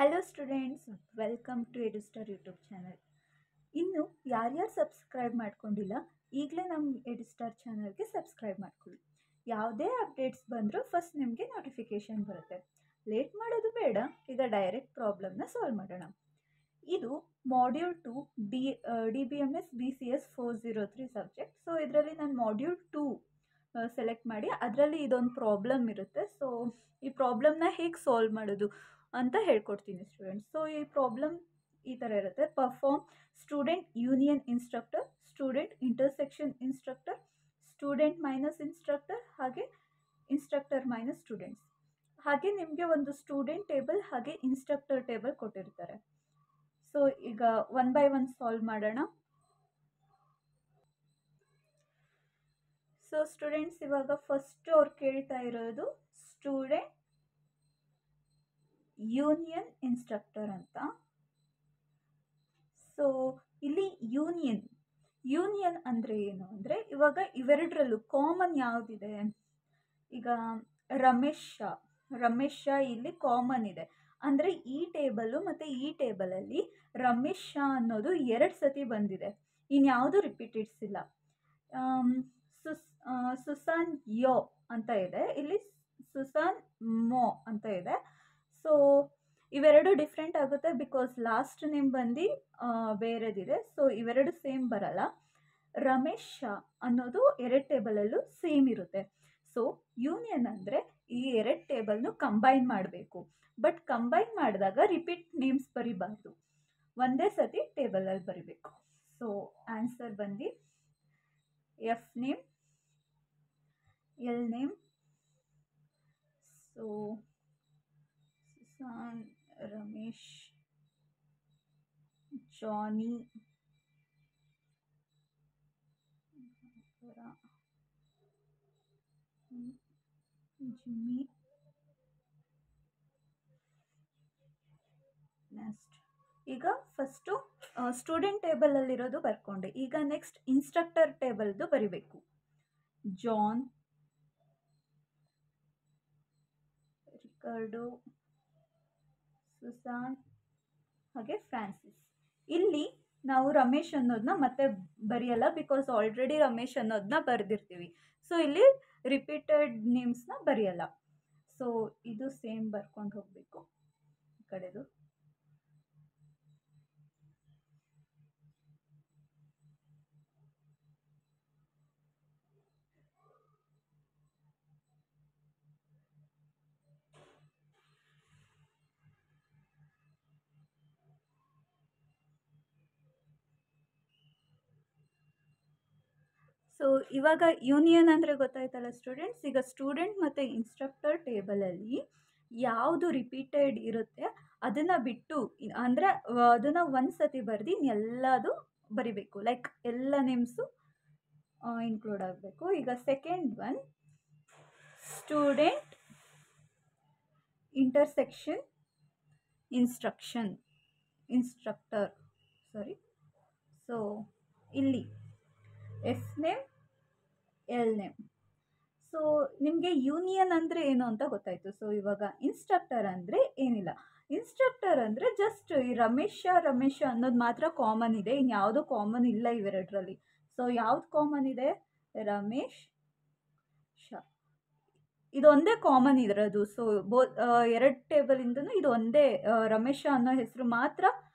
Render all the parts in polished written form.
Hello students, welcome to Edustar YouTube channel. ಇನ್ನು ಯಾರ್ಯಾರು subscribe ಮಾಡ್ಕೊಂಡಿಲ್ಲ, ಈಗಲೇ ನಮ್ಮ ಎಡುಸ್ಟಾರ್ ಚಾನಲ್ಗೆ ಸಬ್ಸ್ಕ್ರೈಬ್ ಮಾಡ್ಕೊಳ್ಳಿ. ಯಾವುದೇ ಅಪ್ಡೇಟ್ಸ್ ಬಂದರೂ ಫಸ್ಟ್ ನಿಮಗೆ ನೋಟಿಫಿಕೇಷನ್ ಬರುತ್ತೆ. ಲೇಟ್ ಮಾಡೋದು ಬೇಡ, ಈಗ ಡೈರೆಕ್ಟ್ ಪ್ರಾಬ್ಲಮ್ನ ಸಾಲ್ವ್ ಮಾಡೋಣ. ಇದು module 2 DBMS BCS 403 subject. So ಇದರಲ್ಲಿ ನಾನು ಮಾಡ್ಯೂಲ್ 2 ಸೆಲೆಕ್ಟ್ ಮಾಡಿ ಅದರಲ್ಲಿ ಇದೊಂದು ಪ್ರಾಬ್ಲಮ್ ಇರುತ್ತೆ. ಸೊ ಈ ಪ್ರಾಬ್ಲಮ್ನ ಹೇಗೆ ಸಾಲ್ವ್ ಮಾಡೋದು ಅಂತ ಹೇಳ್ಕೊಡ್ತೀನಿ ಸ್ಟೂಡೆಂಟ್ಸ್. ಸೊ ಈ ಪ್ರಾಬ್ಲಮ್ ಈ ಥರ ಇರುತ್ತೆ: perform student union instructor, student intersection instructor, student minus instructor, ಹಾಗೆ ಇನ್ಸ್ಟ್ರಕ್ಟರ್ ಮೈನಸ್ ಸ್ಟೂಡೆಂಟ್ಸ್. ಹಾಗೆ ನಿಮಗೆ ಒಂದು ಸ್ಟೂಡೆಂಟ್ ಟೇಬಲ್ ಹಾಗೆ ಇನ್ಸ್ಟ್ರಕ್ಟರ್ ಟೇಬಲ್ ಕೊಟ್ಟಿರ್ತಾರೆ. ಸೊ ಈಗ ಒನ್ ಬೈ ಒನ್ ಸಾಲ್ವ್ ಮಾಡೋಣ. ಸೊ ಸ್ಟೂಡೆಂಟ್ಸ್, ಇವಾಗ ಫಸ್ಟ್ ಅವ್ರು ಕೇಳ್ತಾ ಇರೋದು ಸ್ಟೂಡೆಂಟ್ ಯೂನಿಯನ್ ಇನ್ಸ್ಟ್ರಕ್ಟರ್ ಅಂತ. ಸೊ ಇಲ್ಲಿ ಯೂನಿಯನ್ ಅಂದರೆ ಏನು ಅಂದರೆ, ಇವಾಗ ಇವೆರಡರಲ್ಲೂ ಕಾಮನ್ ಯಾವುದಿದೆ? ಈಗ ರಮೇಶ್ ಶಾ ಇಲ್ಲಿ ಕಾಮನ್ ಇದೆ. ಅಂದರೆ ಈ ಟೇಬಲ್ಲು ಮತ್ತು ಈ ಟೇಬಲಲ್ಲಿ ರಮೇಶ್ ಶಾ ಅನ್ನೋದು 2 ಸತಿ ಬಂದಿದೆ, ಇನ್ಯಾವುದು ರಿಪೀಟೆಡ್ಸ್ ಇಲ್ಲ. ಸುಸಾನ್ ಯೋ ಅಂತ ಇದೆ, ಇಲ್ಲಿ ಸುಸಾನ್ ಮೋ ಅಂತ ಇದೆ. ಸೊ ಇವೆರಡು ಡಿಫ್ರೆಂಟ್ ಆಗುತ್ತೆ ಬಿಕಾಸ್ ಲಾಸ್ಟ್ ನೇಮ್ ಬಂದು ಬೇರೆದಿದೆ. ಸೊ ಇವೆರಡು ಸೇಮ್ ಬರಲ್ಲ. ರಮೇಶ್ ಶಾ ಅನ್ನೋದು 2 ಟೇಬಲಲ್ಲೂ ಸೇಮ್ ಇರುತ್ತೆ. ಸೊ ಯೂನಿಯನ್ ಅಂದರೆ ಈ 2 ಟೇಬಲ್ನು ಕಂಬೈನ್ ಮಾಡಬೇಕು. ಬಟ್ ಕಂಬೈನ್ ಮಾಡಿದಾಗ ರಿಪೀಟ್ ನೇಮ್ಸ್ ಬರಿಬಾರ್ದು, ಒಂದೇ ಸತಿ ಟೇಬಲಲ್ಲಿ ಬರಿಬೇಕು. ಸೊ ಆನ್ಸರ್ ಬಂದು F name, L name. So Susan, Ramesh, Johnny, Jimmy, next. ಈಗ ಫಸ್ಟು ಸ್ಟೂಡೆಂಟ್ ಟೇಬಲಲ್ಲಿರೋದು ಬರ್ಕೊಂಡೆ. ಈಗ ನೆಕ್ಸ್ಟ್ ಇನ್ಸ್ಟ್ರಕ್ಟರ್ ಟೇಬಲ್ದು ಬರಿಬೇಕು. ಜಾನ್, ರಿಕಾರ್ಡೋ, ಸುಸಾನ್ ಹಾಗೆ ಫ್ರಾನ್ಸಿಸ್. ಇಲ್ಲಿ ನಾವು ರಮೇಶ್ ಅನ್ನೋದನ್ನ ಮತ್ತೆ ಬರೆಯಲ್ಲ ಬಿಕಾಸ್ ಆಲ್ರೆಡಿ ರಮೇಶ್ ಅನ್ನೋದನ್ನ ಬರೆದಿರ್ತೀವಿ. ಸೊ ಇಲ್ಲಿ ರಿಪೀಟೆಡ್ ನೇಮ್ಸ್ನ ಬರೆಯಲ್ಲ. ಸೊ ಇದು ಸೇಮ್ ಬರ್ಕೊಂಡು ಹೋಗಬೇಕು ಈ ಕಡೆದು. ಸೊ ಇವಾಗ ಯೂನಿಯನ್ ಅಂದರೆ ಗೊತ್ತಾಯ್ತಲ್ಲ ಸ್ಟೂಡೆಂಟ್ಸ್. ಈಗ ಸ್ಟೂಡೆಂಟ್ ಮತ್ತು ಇನ್ಸ್ಟ್ರಕ್ಟರ್ ಟೇಬಲಲ್ಲಿ ಯಾವುದು ರಿಪೀಟೆಡ್ ಇರುತ್ತೆ ಅದನ್ನು ಬಿಟ್ಟು, ಅಂದರೆ ಅದನ್ನು ಒಂದು ಸತಿ ಬರೆದು ಎಲ್ಲದು ಬರಿಬೇಕು. ಲೈಕ್ ಎಲ್ಲ ನೇಮ್ಸು ಇನ್ಕ್ಲೂಡ್ ಆಗಬೇಕು. ಈಗ second one student intersection instructor. So ಇಲ್ಲಿ F name, L name. So ನಿಮಗೆ ಯೂನಿಯನ್ ಅಂದರೆ ಏನು ಅಂತ ಗೊತ್ತಾಯಿತು. ಸೊ ಇವಾಗ ಇನ್ಸ್ಟ್ರಕ್ಟರ್ ಅಂದರೆ ಏನಿಲ್ಲ. ಇನ್ಸ್ಟ್ರಕ್ಟರ್ ಅಂದರೆ ಜಸ್ಟ್ ಈ ರಮೇಶ್ ಅನ್ನೋದು ಮಾತ್ರ ಕಾಮನ್ ಇದೆ, ಇನ್ಯಾವುದೂ ಕಾಮನ್ ಇಲ್ಲ ಇವೆರಡರಲ್ಲಿ. ಸೊ ಯಾವ್ದು ಕಾಮನ್ ಇದೆ? ರಮೇಶ್ ಶಾ, ಇದೊಂದೇ ಕಾಮನ್ ಇರೋದು. ಸೊ 2 ಟೇಬಲಿಂದನೂ ಇದು ಒಂದೇ, ರಮೇಶ್ ಶಾ ಅನ್ನೋ ಹೆಸರು ಮಾತ್ರ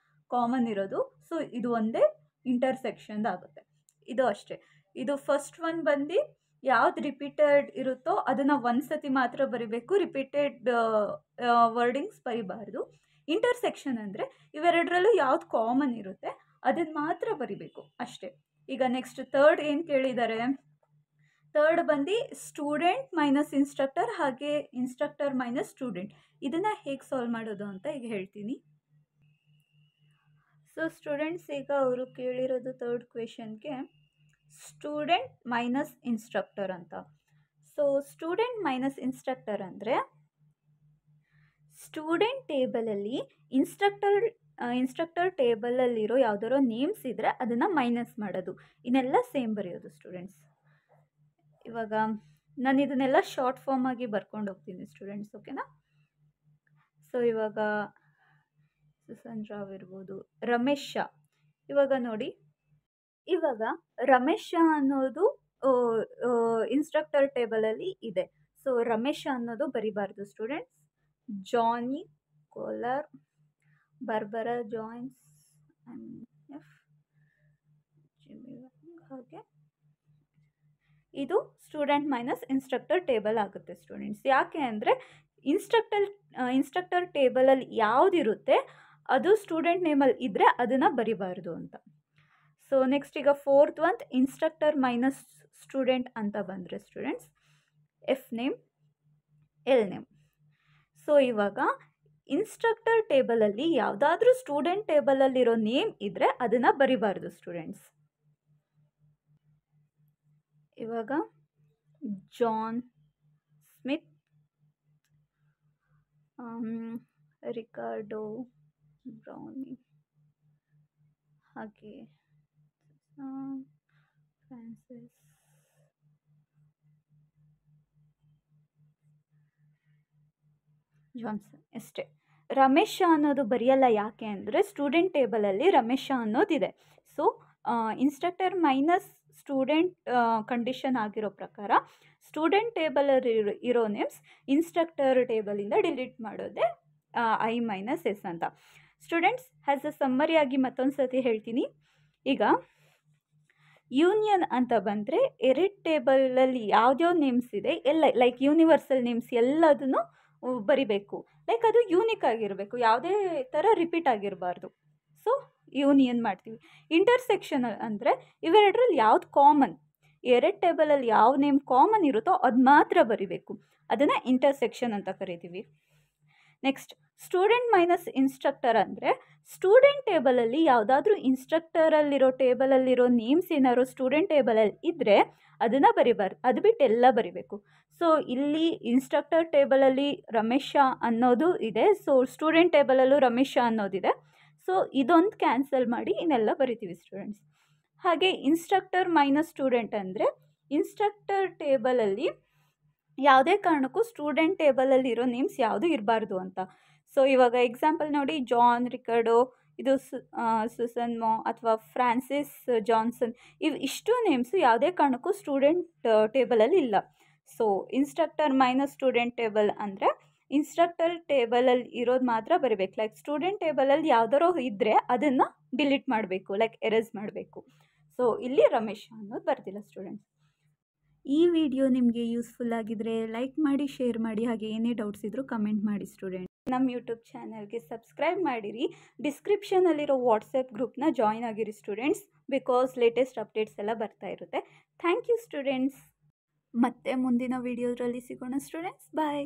ಕಾಮನ್ ಇರೋದು. ಸೊ ಇದು ಒಂದೇ ಇಂಟರ್ಸೆಕ್ಷನ್ ಆಗುತ್ತೆ. ಇದು ಅಷ್ಟೇ. ಇದು ಫಸ್ಟ್ ಒನ್ ಬಂದು ಯಾವ್ದು ರಿಪೀಟೆಡ್ ಇರುತ್ತೋ ಅದನ್ನು ಒಂದು ಸತಿ ಮಾತ್ರ ಬರಿಬೇಕು, ರಿಪೀಟೆಡ್ ವರ್ಡಿಂಗ್ಸ್ ಬರಿಬಾರ್ದು. ಇಂಟರ್ಸೆಕ್ಷನ್ ಅಂದರೆ ಇವೆರಡರಲ್ಲೂ ಯಾವ್ದು ಕಾಮನ್ ಇರುತ್ತೆ ಅದನ್ನು ಮಾತ್ರ ಬರಿಬೇಕು ಅಷ್ಟೇ. ಈಗ ನೆಕ್ಸ್ಟ್ ಥರ್ಡ್ ಏನು ಕೇಳಿದ್ದಾರೆ? ಥರ್ಡ್ ಬಂದು ಸ್ಟೂಡೆಂಟ್ ಮೈನಸ್ ಇನ್ಸ್ಟ್ರಕ್ಟರ್ ಹಾಗೆ ಇನ್ಸ್ಟ್ರಕ್ಟರ್ ಮೈನಸ್ ಸ್ಟೂಡೆಂಟ್. ಇದನ್ನು ಹೇಗೆ ಸಾಲ್ವ್ ಮಾಡೋದು ಅಂತ ಈಗ ಹೇಳ್ತೀನಿ. ಸೊ ಸ್ಟೂಡೆಂಟ್ಸ್, ಈಗ ಅವರು ಕೇಳಿರೋದು ಥರ್ಡ್ ಕ್ವೆಶನ್ಗೆ ಸ್ಟೂಡೆಂಟ್ ಮೈನಸ್ ಇನ್ಸ್ಟ್ರಕ್ಟರ್ ಅಂತ. ಸೊ ಸ್ಟೂಡೆಂಟ್ ಮೈನಸ್ ಇನ್ಸ್ಟ್ರಕ್ಟರ್ ಅಂದರೆ ಸ್ಟೂಡೆಂಟ್ ಟೇಬಲಲ್ಲಿ ಇನ್ಸ್ಟ್ರಕ್ಟರ್ ಟೇಬಲಲ್ಲಿರೋ ಯಾವುದಾರೋ ನೇಮ್ಸ್ ಇದ್ದರೆ ಅದನ್ನು ಮೈನಸ್ ಮಾಡೋದು, ಇನ್ನೆಲ್ಲ ಸೇಮ್ ಬರೆಯೋದು ಸ್ಟೂಡೆಂಟ್ಸ್. ಇವಾಗ ನಾನು ಇದನ್ನೆಲ್ಲ ಶಾರ್ಟ್ ಫಾರ್ಮ್ ಆಗಿ ಬರ್ಕೊಂಡು ಹೋಗ್ತೀನಿ ಸ್ಟೂಡೆಂಟ್ಸ್, ಓಕೆನಾ? ಸೊ ಇವಾಗ ಸುಸನ್ ರಾವ್ ಇರ್ಬೋದು, ರಮೇಶ್ ಶಾ. ಇವಾಗ ನೋಡಿ, ಇವಾಗ ರಮೇಶ್ ಶಾ ಅನ್ನೋದು ಇನ್ಸ್ಟ್ರಕ್ಟರ್ ಟೇಬಲಲ್ಲಿ ಇದೆ. ಸೊ ರಮೇಶ್ ಶಾ ಅನ್ನೋದು ಬರಿಬಾರ್ದು ಸ್ಟೂಡೆಂಟ್ಸ್. ಜಾನಿ ಕೋಲಾರ್, ಬರ್ಬರಾ ಜಾಯ್ನ್ಸ್, ಎಫ್ ಹಾಗೆ ಇದು ಸ್ಟೂಡೆಂಟ್ ಮೈನಸ್ ಇನ್ಸ್ಟ್ರಕ್ಟರ್ ಟೇಬಲ್ ಆಗುತ್ತೆ ಸ್ಟೂಡೆಂಟ್ಸ್. ಯಾಕೆ ಅಂದರೆ ಇನ್ಸ್ಟ್ರಕ್ಟರ್ ಟೇಬಲಲ್ಲಿ ಯಾವುದಿರುತ್ತೆ ಅದು ಸ್ಟೂಡೆಂಟ್ ನೇಮಲ್ಲಿ ಇದ್ದರೆ ಅದನ್ನು ಬರಿಬಾರ್ದು ಅಂತ. ಸೊ ನೆಕ್ಸ್ಟ್ ಈಗ ಫೋರ್ತ್ ಒಂದು ಇನ್ಸ್ಟ್ರಕ್ಟರ್ ಮೈನಸ್ ಸ್ಟೂಡೆಂಟ್ ಅಂತ ಬಂದರೆ students, F name, L name. So ಇವಾಗ ಇನ್ಸ್ಟ್ರಕ್ಟರ್ ಟೇಬಲಲ್ಲಿ ಯಾವುದಾದ್ರೂ ಸ್ಟೂಡೆಂಟ್ ಟೇಬಲಲ್ಲಿರೋ ನೇಮ್ ಇದ್ದರೆ ಅದನ್ನು ಬರಿಬಾರ್ದು ಸ್ಟೂಡೆಂಟ್ಸ್. ಇವಾಗ ಜಾನ್ ಸ್ಮಿತ್, ರಿಕಾರ್ಡೋ ಬ್ರೌನಿ, ಹಾಗೆ ಫ್ರಾನ್ಸಿಸ್, ಜಾನ್ಸನ್ ಅಷ್ಟೇ. ರಮೇಶ್ ಶಾ ಅನ್ನೋದು ಬರೆಯಲ್ಲ. ಯಾಕೆ ಅಂದರೆ ಸ್ಟೂಡೆಂಟ್ ಟೇಬಲಲ್ಲಿ ರಮೇಶ್ ಶಾ ಅನ್ನೋದಿದೆ. So instructor minus student condition ಆಗಿರೋ ಪ್ರಕಾರ ಸ್ಟೂಡೆಂಟ್ ಟೇಬಲಲ್ಲಿ ಇರೋ ನೇಮ್ಸ್ ಇನ್ಸ್ಟ್ರಕ್ಟರ್ ಟೇಬಲಿಂದ ಡಿಲೀಟ್ ಮಾಡೋದೇ ಐ ಮೈನಸ್ ಎಸ್ ಅಂತ. ಸ್ಟೂಡೆಂಟ್ಸ್ ಆ್ಯಸ್ ಅ ಸಮ್ಮರಿಯಾಗಿ ಮತ್ತೊಂದು ಸರ್ತಿ ಹೇಳ್ತೀನಿ. ಈಗ ಯೂನಿಯನ್ ಅಂತ ಬಂದರೆ ಎರಡು ಟೇಬಲಲ್ಲಿ ಯಾವುದ್ಯಾವ ನೇಮ್ಸ್ ಇದೆ ಎಲ್ಲ, ಲೈಕ್ ಯೂನಿವರ್ಸಲ್ ನೇಮ್ಸ್ ಎಲ್ಲದನ್ನು ಬರಿಬೇಕು. ಲೈಕ್ ಅದು ಯೂನಿಕ್ ಆಗಿರಬೇಕು, ಯಾವುದೇ ಥರ ರಿಪೀಟ್ ಆಗಿರಬಾರ್ದು. ಸೊ ಯೂನಿಯನ್ ಮಾಡ್ತೀವಿ. ಇಂಟರ್ಸೆಕ್ಷನ್ ಅಂದರೆ ಇವೆರಡರಲ್ಲಿ ಯಾವ್ದು ಕಾಮನ್, ಎರಡು ಟೇಬಲಲ್ಲಿ ಯಾವ ನೇಮ್ ಕಾಮನ್ ಇರುತ್ತೋ ಅದು ಮಾತ್ರ ಬರಿಬೇಕು. ಅದನ್ನು ಇಂಟರ್ಸೆಕ್ಷನ್ ಅಂತ ಕರಿತೀವಿ. ನೆಕ್ಸ್ಟ್ ಸ್ಟೂಡೆಂಟ್ ಮೈನಸ್ ಇನ್ಸ್ಟ್ರಕ್ಟರ್ ಅಂದರೆ ಸ್ಟೂಡೆಂಟ್ ಟೇಬಲಲ್ಲಿ ಯಾವುದಾದ್ರೂ ಇನ್ಸ್ಟ್ರಕ್ಟರಲ್ಲಿರೋ ಟೇಬಲಲ್ಲಿರೋ ನೇಮ್ಸ್ ಏನಾದ್ರು ಸ್ಟೂಡೆಂಟ್ ಟೇಬಲಲ್ಲಿ ಇದ್ದರೆ ಅದನ್ನು ಬರಿಬಾರ್ದು, ಅದು ಬಿಟ್ಟು ಎಲ್ಲ ಬರಿಬೇಕು. ಸೊ ಇಲ್ಲಿ ಇನ್ಸ್ಟ್ರಕ್ಟರ್ ಟೇಬಲಲ್ಲಿ ರಮೇಶ್ ಶಾ ಅನ್ನೋದು ಇದೆ, ಸೊ ಸ್ಟೂಡೆಂಟ್ ಟೇಬಲಲ್ಲೂ ರಮೇಶ್ ಶಾ ಅನ್ನೋದಿದೆ. ಸೊ ಇದೊಂದು ಕ್ಯಾನ್ಸಲ್ ಮಾಡಿ ಇನ್ನೆಲ್ಲ ಬರಿತೀವಿ ಸ್ಟೂಡೆಂಟ್ಸ್. ಹಾಗೆ ಇನ್ಸ್ಟ್ರಕ್ಟರ್ ಮೈನಸ್ ಸ್ಟೂಡೆಂಟ್ ಅಂದರೆ ಇನ್ಸ್ಟ್ರಕ್ಟರ್ ಟೇಬಲಲ್ಲಿ ಯಾವುದೇ ಕಾರಣಕ್ಕೂ ಸ್ಟೂಡೆಂಟ್ ಟೇಬಲಲ್ಲಿ ಇರೋ ನೇಮ್ಸ್ ಯಾವುದೂ ಇರಬಾರ್ದು ಅಂತ. ಸೊ ಇವಾಗ ಎಕ್ಸಾಂಪಲ್ ನೋಡಿ, ಜಾನ್, ರಿಕಾರ್ಡೋ, ಇದು ಸುಸನ್ಮೋ ಅಥವಾ ಫ್ರಾನ್ಸಿಸ್ ಜಾನ್ಸನ್, ಇಷ್ಟು ನೇಮ್ಸು ಯಾವುದೇ ಕಾರಣಕ್ಕೂ ಸ್ಟೂಡೆಂಟ್ ಟೇಬಲಲ್ಲಿ ಇಲ್ಲ. So instructor minus student table ಅಂದರೆ ಇನ್ಸ್ಟ್ರಕ್ಟರ್ ಟೇಬಲಲ್ಲಿ ಇರೋದು ಮಾತ್ರ ಬರೀಬೇಕು. ಲೈಕ್ ಸ್ಟೂಡೆಂಟ್ ಟೇಬಲಲ್ಲಿ ಯಾವ್ದಾರೋ ಇದ್ದರೆ ಅದನ್ನು ಡಿಲೀಟ್ ಮಾಡಬೇಕು, ಲೈಕ್ ಎರೇಸ್ ಮಾಡಬೇಕು. ಸೊ ಇಲ್ಲಿ ರಮೇಶ್ ಅನ್ನೋದು ಬರ್ತಿಲ್ಲ ಸ್ಟೂಡೆಂಟ್ಸ್. ಈ ವಿಡಿಯೋ ನಿಮಗೆ ಯೂಸ್ಫುಲ್ ಆಗಿದ್ರೆ ಲೈಕ್ ಮಾಡಿ, ಶೇರ್ ಮಾಡಿ, ಹಾಗೆ ಏನೇ ಡೌಟ್ಸ್ ಇದ್ದರೂ ಕಮೆಂಟ್ ಮಾಡಿ ಸ್ಟೂಡೆಂಟ್. ನಮ್ಮ ಯೂಟ್ಯೂಬ್ ಚಾನಲ್ಗೆ ಸಬ್ಸ್ಕ್ರೈಬ್ ಮಾಡಿರಿ. ಡಿಸ್ಕ್ರಿಪ್ಷನಲ್ಲಿರೋ ವಾಟ್ಸಪ್ ಗ್ರೂಪ್ನ ಜಾಯ್ನ್ ಆಗಿರಿ ಸ್ಟೂಡೆಂಟ್ಸ್, ಬಿಕಾಸ್ ಲೇಟೆಸ್ಟ್ ಅಪ್ಡೇಟ್ಸ್ ಎಲ್ಲ ಬರ್ತಾ ಇರುತ್ತೆ. Thank you students. ಮತ್ತೆ ಮುಂದಿನ ವಿಡಿಯೋದ್ರಲ್ಲಿ ಸಿಗೋಣ ಸ್ಟೂಡೆಂಟ್ಸ್. ಬಾಯ್.